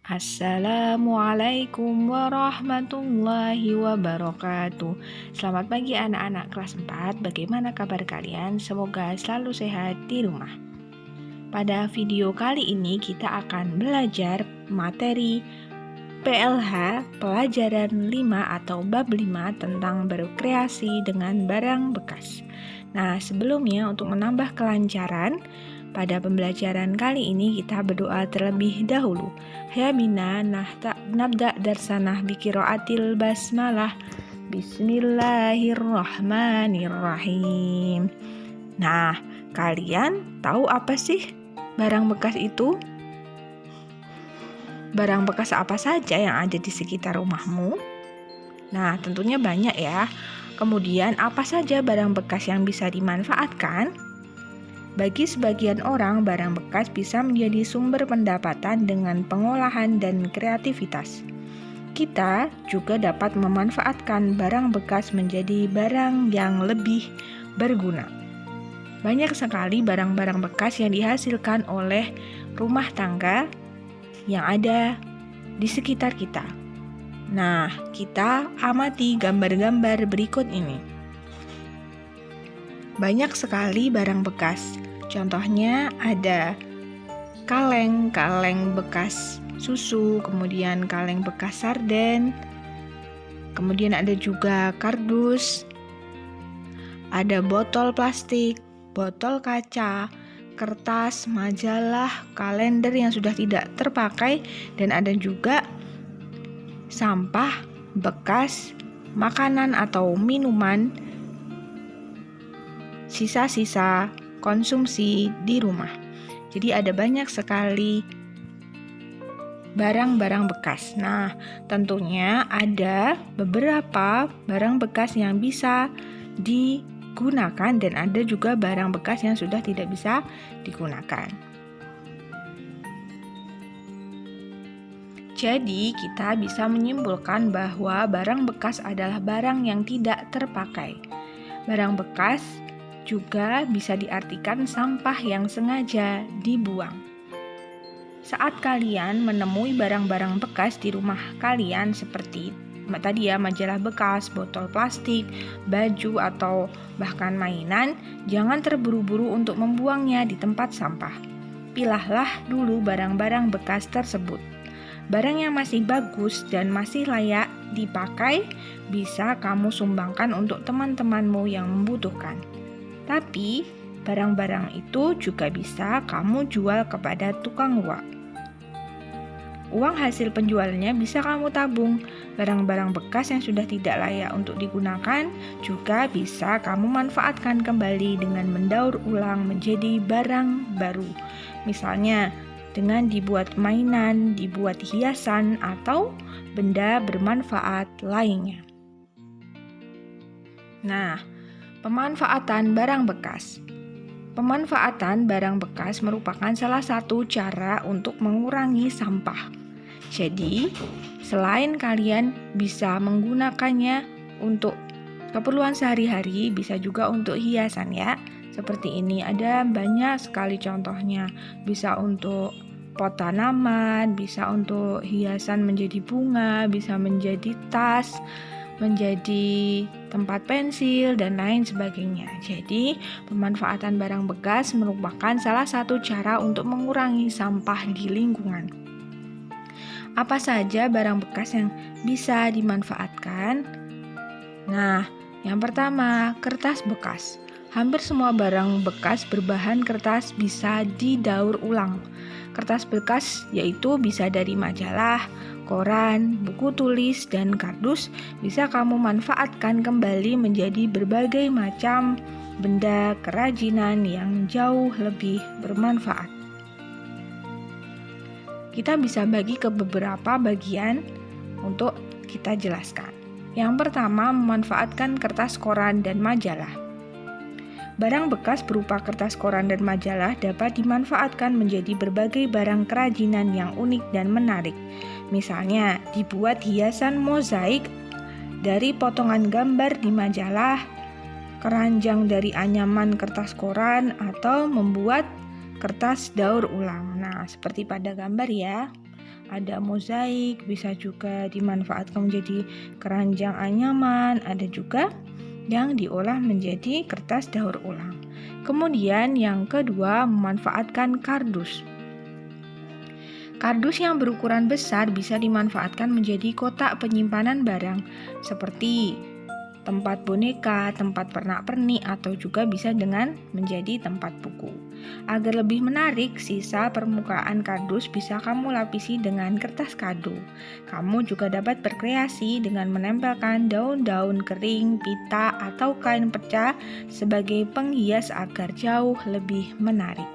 Assalamualaikum warahmatullahi wabarakatuh. Selamat pagi anak-anak kelas 4. Bagaimana kabar kalian? Semoga selalu sehat di rumah. Pada video kali ini kita akan belajar materi PLH pelajaran 5 atau bab 5 tentang berkreasi dengan barang bekas. Nah, sebelumnya untuk menambah kelancaran pada pembelajaran kali ini kita berdoa terlebih dahulu. Ya bina nabda darsanah biqiraatil basmalah. Bismillahirrahmanirrahim. Nah, kalian tahu apa sih barang bekas itu? Barang bekas apa saja yang ada di sekitar rumahmu? Nah, tentunya banyak ya. Kemudian, apa saja barang bekas yang bisa dimanfaatkan? Bagi sebagian orang, barang bekas bisa menjadi sumber pendapatan dengan pengolahan dan kreativitas. Kita juga dapat memanfaatkan barang bekas menjadi barang yang lebih berguna. Banyak sekali barang-barang bekas yang dihasilkan oleh rumah tangga yang ada di sekitar kita. Nah, kita amati gambar-gambar berikut ini. Banyak sekali barang bekas. Contohnya ada kaleng bekas susu, kemudian kaleng bekas sarden, kemudian ada juga kardus, ada botol plastik, botol kaca, kertas, majalah, kalender yang sudah tidak terpakai, dan ada juga sampah bekas makanan atau minuman, sisa-sisa konsumsi di rumah. Jadi ada banyak sekali barang-barang bekas. Nah, tentunya ada beberapa barang bekas yang bisa digunakan dan ada juga barang bekas yang sudah tidak bisa digunakan. Jadi, kita bisa menyimpulkan bahwa barang bekas adalah barang yang tidak terpakai. Barang bekas juga bisa diartikan sampah yang sengaja dibuang. Saat kalian menemui barang-barang bekas di rumah kalian seperti tadi ya, majalah bekas, botol plastik, baju, atau bahkan mainan, jangan terburu-buru untuk membuangnya di tempat sampah. Pilahlah dulu barang-barang bekas tersebut. Barang yang masih bagus dan masih layak dipakai bisa kamu sumbangkan untuk teman-temanmu yang membutuhkan. Tapi, barang-barang itu juga bisa kamu jual kepada tukang uang. Uang hasil penjualannya bisa kamu tabung. Barang-barang bekas yang sudah tidak layak untuk digunakan juga bisa kamu manfaatkan kembali dengan mendaur ulang menjadi barang baru. Misalnya, dengan dibuat mainan, dibuat hiasan, atau benda bermanfaat lainnya. Nah, pemanfaatan barang bekas. Pemanfaatan barang bekas merupakan salah satu cara untuk mengurangi sampah. Jadi, selain kalian bisa menggunakannya untuk keperluan sehari-hari, bisa juga untuk hiasan ya. Seperti ini ada banyak sekali contohnya. Bisa untuk pot tanaman, bisa untuk hiasan menjadi bunga, bisa menjadi tas, menjadi tempat pensil, dan lain sebagainya. Jadi, pemanfaatan barang bekas merupakan salah satu cara untuk mengurangi sampah di lingkungan. Apa saja barang bekas yang bisa dimanfaatkan? Nah, yang pertama, kertas bekas. Hampir semua barang bekas berbahan kertas bisa didaur ulang. Kertas bekas yaitu bisa dari majalah, koran, buku tulis, dan kardus bisa kamu manfaatkan kembali menjadi berbagai macam benda kerajinan yang jauh lebih bermanfaat. Kita bisa bagi ke beberapa bagian untuk kita jelaskan. Yang pertama, memanfaatkan kertas koran dan majalah. Barang bekas berupa kertas koran dan majalah dapat dimanfaatkan menjadi berbagai barang kerajinan yang unik dan menarik. Misalnya, dibuat hiasan mozaik dari potongan gambar di majalah, keranjang dari anyaman kertas koran, atau membuat kertas daur ulang. Nah, seperti pada gambar ya. ada mozaik, bisa juga dimanfaatkan menjadi keranjang anyaman, ada juga yang diolah menjadi kertas daur ulang. Kemudian yang kedua, memanfaatkan kardus. Kardus yang berukuran besar bisa dimanfaatkan menjadi kotak penyimpanan barang seperti tempat boneka, tempat pernak-pernik, atau juga bisa dengan menjadi tempat buku. Agar lebih menarik, sisa permukaan kardus bisa kamu lapisi dengan kertas kado. Kamu juga dapat berkreasi dengan menempelkan daun-daun kering, pita, atau kain pecah sebagai penghias agar jauh lebih menarik.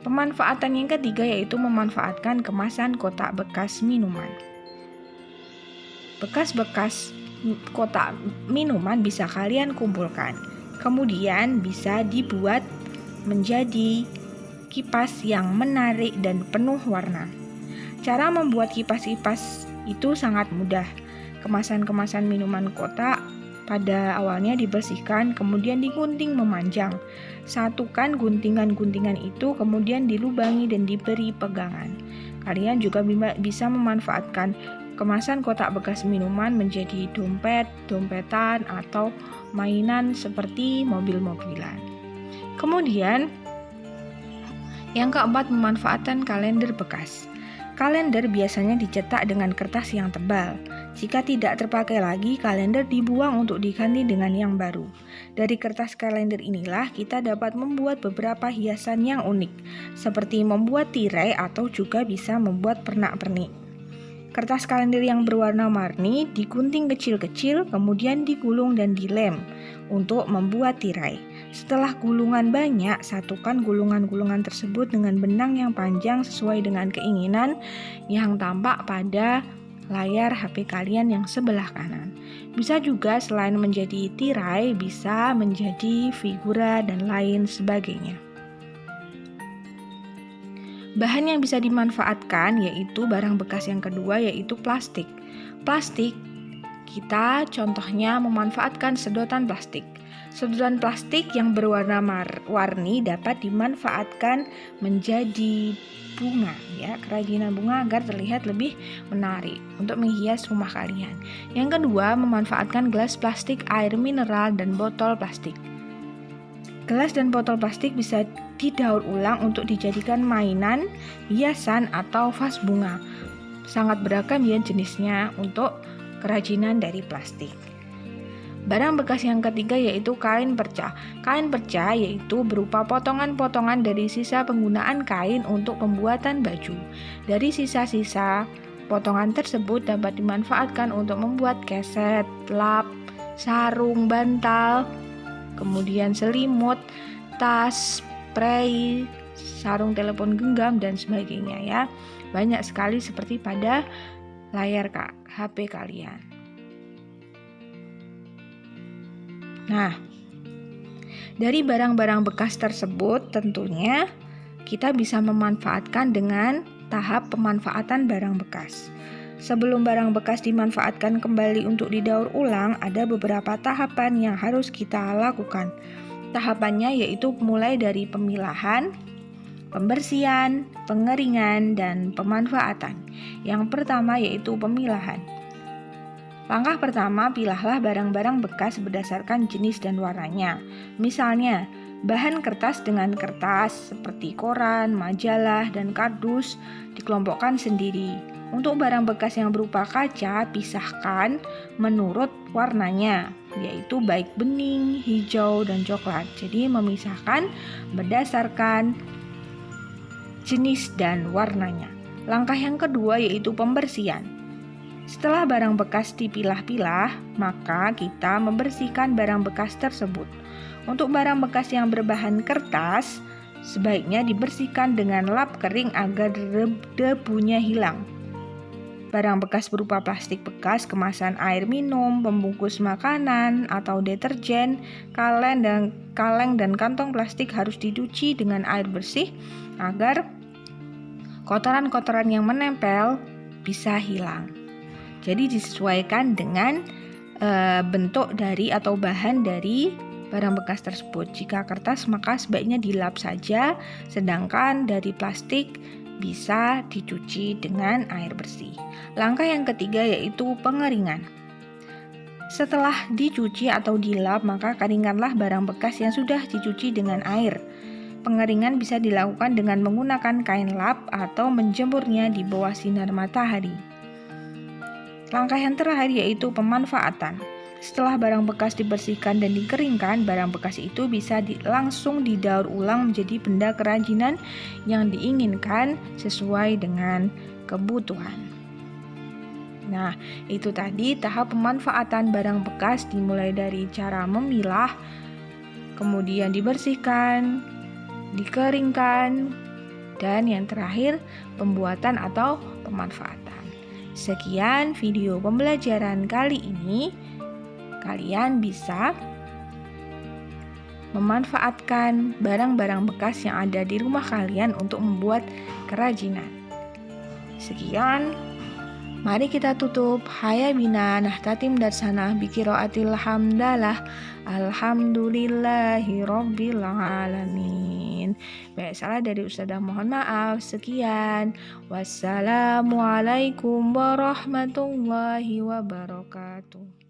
Pemanfaatan yang ketiga yaitu memanfaatkan kemasan kotak bekas minuman. Bekas-bekas kotak minuman bisa kalian kumpulkan, kemudian bisa dibuat menjadi kipas yang menarik dan penuh warna. Cara membuat kipas-kipas itu sangat mudah. Kemasan-kemasan minuman kotak pada awalnya dibersihkan, kemudian digunting memanjang. Satukan guntingan-guntingan itu, kemudian dilubangi dan diberi pegangan. Kalian juga bisa memanfaatkan kemasan kotak bekas minuman menjadi dompet, dompetan, atau mainan seperti mobil-mobilan. Kemudian, yang keempat, memanfaatkan kalender bekas. Kalender biasanya dicetak dengan kertas yang tebal. Jika tidak terpakai lagi, kalender dibuang untuk diganti dengan yang baru. Dari kertas kalender inilah kita dapat membuat beberapa hiasan yang unik, seperti membuat tirai atau juga bisa membuat pernak-pernik. Kertas kalender yang berwarna-warni digunting kecil-kecil, kemudian digulung dan dilem untuk membuat tirai. Setelah gulungan banyak, satukan gulungan-gulungan tersebut dengan benang yang panjang sesuai dengan keinginan yang tampak pada layar HP kalian yang sebelah kanan. Bisa juga selain menjadi tirai, bisa menjadi figura dan lain sebagainya. Bahan yang bisa dimanfaatkan yaitu barang bekas yang kedua yaitu plastik. Plastik, kita contohnya memanfaatkan sedotan plastik. Sedotan plastik yang berwarna-warni dapat dimanfaatkan menjadi bunga, ya, kerajinan bunga agar terlihat lebih menarik untuk menghias rumah kalian. Yang kedua, memanfaatkan gelas plastik, air mineral, dan botol plastik. Gelas dan botol plastik bisa didaur ulang untuk dijadikan mainan, hiasan, atau vas bunga. Sangat beragam ya jenisnya untuk kerajinan dari plastik. Barang bekas yang ketiga yaitu kain perca. Kain perca yaitu berupa potongan-potongan dari sisa penggunaan kain untuk pembuatan baju. Dari sisa-sisa potongan tersebut dapat dimanfaatkan untuk membuat keset, lap, sarung, bantal, kemudian selimut, tas, spray, sarung telepon genggam, dan sebagainya ya. Banyak sekali seperti pada layar HP kalian. Nah, dari barang-barang bekas tersebut tentunya kita bisa memanfaatkan dengan tahap pemanfaatan barang bekas. Sebelum barang bekas dimanfaatkan kembali untuk didaur ulang, ada beberapa tahapan yang harus kita lakukan. Tahapannya yaitu mulai dari pemilahan, pembersihan, pengeringan, dan pemanfaatan. Yang pertama yaitu pemilahan. Langkah pertama, pilahlah barang-barang bekas berdasarkan jenis dan warnanya. Misalnya, bahan kertas dengan kertas seperti koran, majalah, dan kardus dikelompokkan sendiri. Untuk barang bekas yang berupa kaca, pisahkan menurut warnanya, yaitu baik bening, hijau, dan coklat. Jadi memisahkan berdasarkan jenis dan warnanya. Langkah yang kedua yaitu pembersihan. Setelah barang bekas dipilah-pilah, maka kita membersihkan barang bekas tersebut. Untuk barang bekas yang berbahan kertas, sebaiknya dibersihkan dengan lap kering agar debunya hilang. Barang bekas berupa plastik bekas, kemasan air minum, pembungkus makanan, atau deterjen, kaleng dan kantong plastik harus dicuci dengan air bersih agar kotoran-kotoran yang menempel bisa hilang. Jadi disesuaikan dengan bentuk dari atau bahan dari barang bekas tersebut. Jika kertas maka sebaiknya dilap saja, sedangkan dari plastik bisa dicuci dengan air bersih. Langkah yang ketiga yaitu pengeringan. Setelah dicuci atau dilap, maka keringkanlah barang bekas yang sudah dicuci dengan air. Pengeringan bisa dilakukan dengan menggunakan kain lap atau menjemurnya di bawah sinar matahari. Langkah yang terakhir yaitu pemanfaatan. Setelah barang bekas dibersihkan dan dikeringkan, barang bekas itu bisa langsung didaur ulang menjadi benda kerajinan yang diinginkan sesuai dengan kebutuhan. Nah, itu tadi tahap pemanfaatan barang bekas, dimulai dari cara memilah, kemudian dibersihkan, dikeringkan, dan yang terakhir pembuatan atau pemanfaatan. Sekian video pembelajaran kali ini. Kalian bisa memanfaatkan barang-barang bekas yang ada di rumah kalian untuk membuat kerajinan. Sekian, mari kita tutup. Haya bina nahtatim darsana biqiraatil hamdalah alhamdulillahi rabbil alamin. Baik, salah dari Ustazah mohon maaf. Sekian, wassalamualaikum warahmatullahi wabarakatuh.